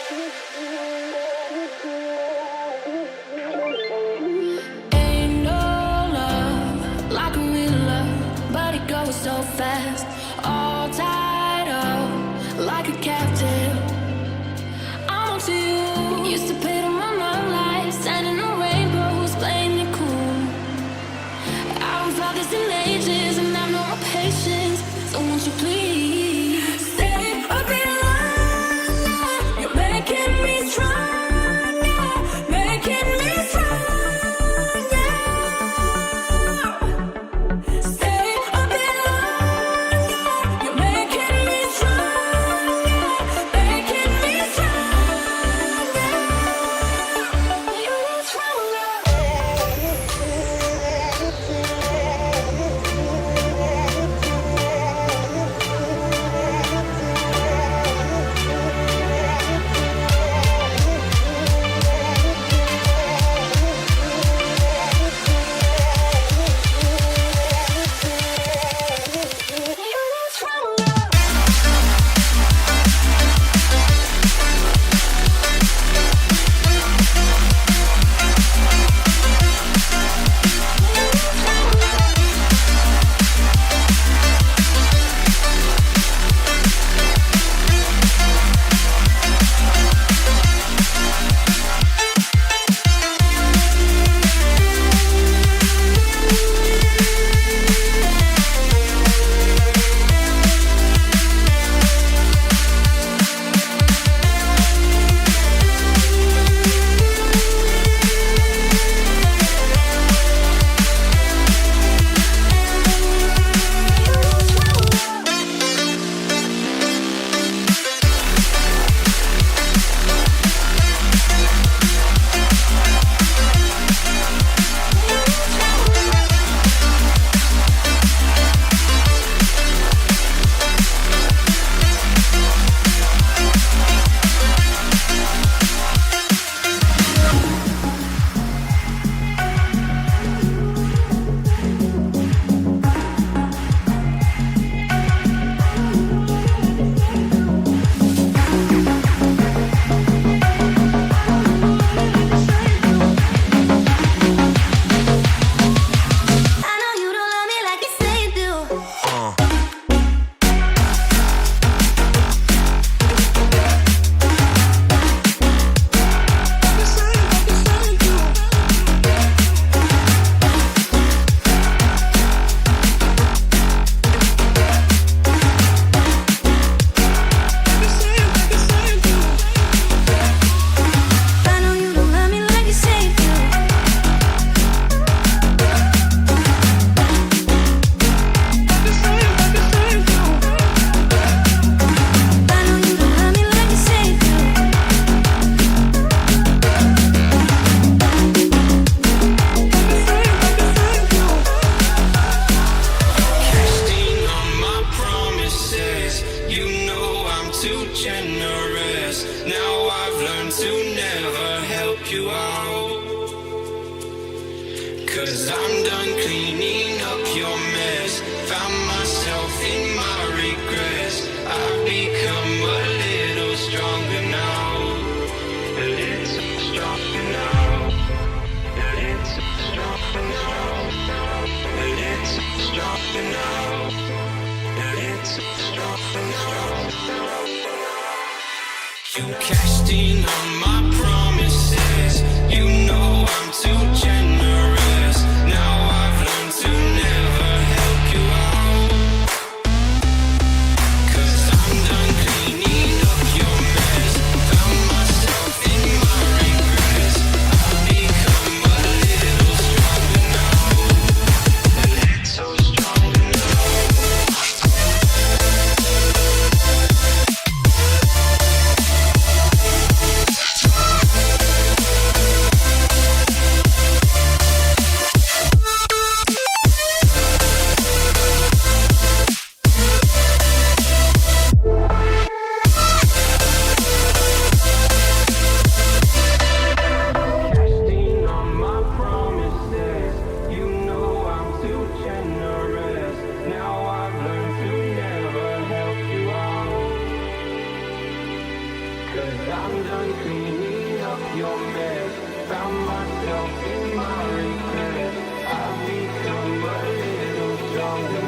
Ain't no love like a real love, but it goes so fast. All tied up like a captive. I'm on to you. Used to pay to my love life, standing on rainbows, playing it cool. I haven't felt this in ages, and I've no more patience. So won't you please stay a bit longer? You're making me stronger, making me stronger. Stay a bit longer. You're making me stronger, making me stronger. You're stronger. 'cause I'm done cleaning up your mess. Found myself in my regret. I've become a little stronger.